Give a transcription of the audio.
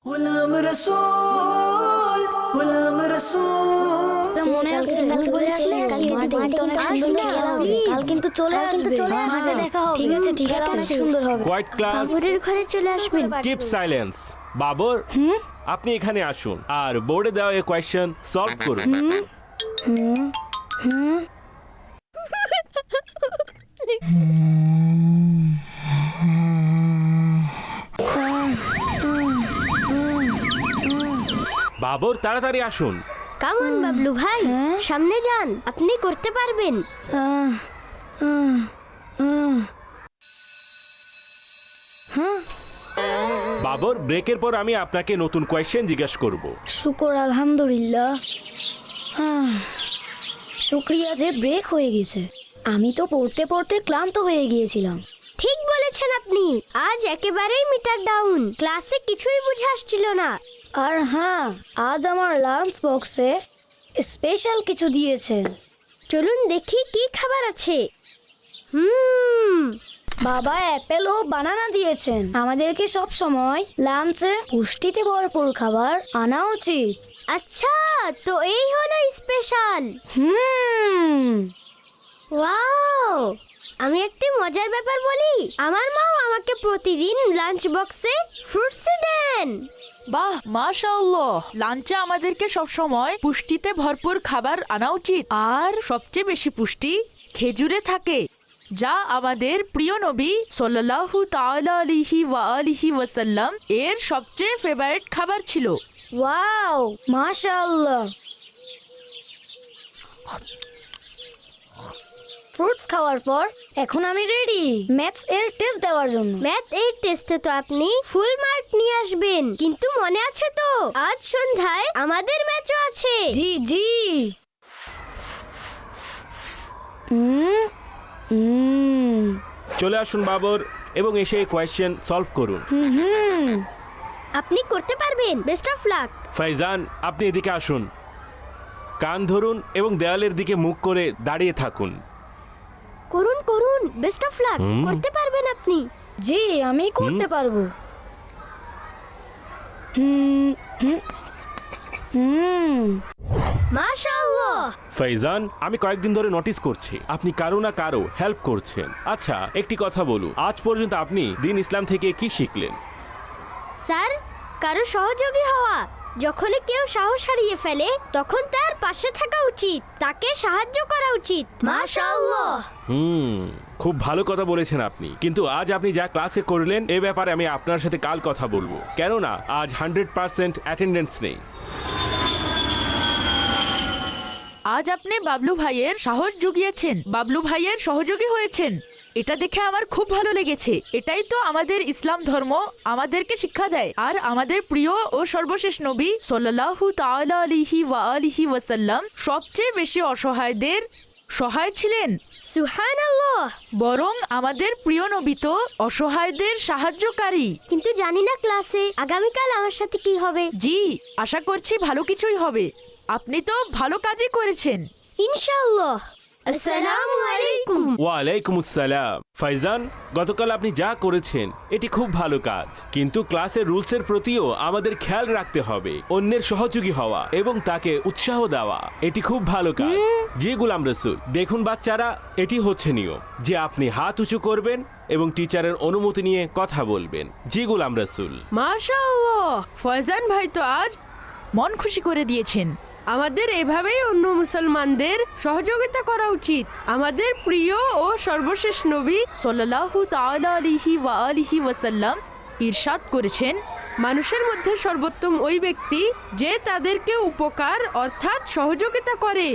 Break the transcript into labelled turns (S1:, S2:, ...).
S1: গোলাম রসূল গোলাম রসূল
S2: মনে আছে বলেছিলে কালকে মাঠে অনেক সুন্দর খেলা হবে, কাল কিন্তু চলে মাঠে দেখা হবে। ঠিক আছে অনেক সুন্দর হবে।
S3: কোয়াইট ক্লাস,
S2: বাবুরের ঘরে চলে আসবেন।
S3: Keep silence. বাবর, আপনি এখানে আসুন আর বোর্ডে দেওয়া এই কোয়েশ্চেন সলভ করুন। বাবর, তাড়াতাড়ি আসুন।
S2: কামন বাবলু ভাই, সামনে যান, আপনি করতে পারবেন।
S3: বাবর, ব্রেকের পর আমি আপনাকে নতুন কোয়েশ্চেন জিজ্ঞাসা করব।
S4: শুকর আলহামদুলিল্লাহ। শুক্রিয়া যে ব্রেক হয়ে গেছে। আমি তো পড়তে পড়তে ক্লান্ত হয়ে গিয়েছিলাম।
S2: ঠিক বলেছেন আপনি, আজ একেবারেই মিটার ডাউন, ক্লাসে কিছুই বুঝে আসছিল না।
S4: আর হ্যাঁ, আজ আমার লাঞ্চ বক্সে স্পেশাল কিছু দিয়েছেন।
S2: চলুন দেখি কি খাবার আছে।
S4: বাবা অ্যাপেল ও বানানা দিয়েছেন। আমাদেরকে সব সময় লাঞ্চে পুষ্টিতে ভরপুর খাবার আনা উচিত।
S2: আচ্ছা, তো এই হলো স্পেশাল। ওয়াও, আমি একটি মজার ব্যাপার বলি। আমার মাও আমাকে প্রতিদিন লাঞ্চ বক্সে ফ্রুটস দেন।
S5: বাহ, মাশাআল্লাহ। লাঞ্চে আমাদেরকে সবসময় পুষ্টিতে ভরপুর খাবার আনা উচিত। আর সবচেয়ে বেশি পুষ্টি খেজুরে থাকে, যা আমাদের প্রিয় নবী সাল্লাল্লাহু তাআলা আলাইহি ওয়াসাল্লাম এর সবচেয়ে ফেভারিট খাবার ছিল।
S4: ওয়াও, মাশাআল্লাহ। ফ্রুটস খাওয়ার পর এখন আমি রেডি ম্যাথস এর টেস্ট দেওয়ার জন্য।
S2: ম্যাথ এই টেস্টে তো আপনি ফুল মার্ক নিয়ে আসবেন, কিন্তু মনে আছে তো আজ সন্ধ্যায় আমাদের ম্যাচও আছে।
S4: জি জি।
S3: চলে আসুন বাবর এবং এসে এই কোয়েশ্চেন সলভ করুন।
S2: আপনি করতে পারবেন। Best of luck.
S3: ফাইজান, আপনি এদিকে আসুন। কান ধরুন এবং দেওয়ালের দিকে মুখ করে দাঁড়িয়ে থাকুন।
S2: করুন করুন, বেস্ট অফ লাক। করতে পারবেন আপনি।
S4: জি, আমি করতে পারবো।
S2: মাশাআল্লাহ।
S3: ফাইজান, আমি কয়েকদিন ধরে নোটিস করছি আপনি কারো না কারো হেল্প করছেন। আচ্ছা, একটি কথা বলুন, আজ পর্যন্ত আপনি দ্বীন ইসলাম থেকে কি শিখলেন?
S2: স্যার, কারো সহযোগী হওয়া। যখন কেউ সাহস হারিয়ে ফেলে তখন তার পাশে থাকা উচিত, তাকে সাহায্য করা উচিত। মাশাআল্লাহ।
S3: খুব ভালো কথা বলেছেন আপনি। কিন্তু আজ আপনি যা ক্লাসে করলেন এ ব্যাপারে আমি আপনার সাথে কাল কথা বলবো, কেননা আজ 100% অ্যাটেন্ডেন্স নেই।
S5: আজ আপনি বাবলু ভাইয়ের সাহস জুগিয়েছেন, বাবলু ভাইয়ের সহযোগী হয়েছেন। এটা দেখে আমার খুব ভালো লেগেছে। এটাই তো আমাদের ইসলাম ধর্ম আমাদেরকে শিক্ষা দেয়। আর আমাদের প্রিয় ও সর্বশেষ নবী সাল্লাল্লাহু তাআলা আলাইহি ওয়াসাল্লাম সবচেয়ে বেশি অসহায়দের সহায় ছিলেন।
S2: সুবহানাল্লাহ।
S5: বরং আমাদের প্রিয় নবী তো অসহায়দের সাহায্যকারী।
S2: কিন্তু জানি না ক্লাসে আগামীকাল আমার সাথে কি হবে।
S5: জি, আশা করছি ভালো কিছুই হবে। আপনি তো ভালো কাজই করেছেন।
S2: ইনশাআল্লাহ। আসসালামু আলাইকুম।
S3: ওয়ালাইকুম আসসালাম। ফাইজান, গতকাল আপনি যা করেছেন এটি খুব ভালো কাজ, কিন্তু ক্লাসের রুলসের প্রতিও আমাদের খেয়াল রাখতে হবে। অন্যের সহযোগী হওয়া এবং তাকে উৎসাহ দেওয়া এটি খুব ভালো কাজ। জি গোলাম রসুল, দেখুন বাচ্চারা, এটি হচ্ছে নিয়ম যে আপনি হাত উঁচু করবেন এবং টিচারের অনুমতি নিয়ে কথা বলবেন। জি গোলাম রসুল।
S6: মাশাআল্লাহ, ফয়জান ভাই তো আজ
S5: মন খুশি করে দিয়েছেন।
S6: আমাদের এভাবেই অন্য মুসলমানদের সহযোগিতা করা উচিত। আমাদের প্রিয় ও সর্বশেষ নবী
S5: সাল্লাল্লাহু তাআলা আলাইহি ওয়াসাল্লাম ইরশাদ করেছেন,
S6: মানুষের মধ্যে সর্বোত্তম ওই ব্যক্তি যে তাদেরকে উপকার অর্থাৎ সহযোগিতা করে।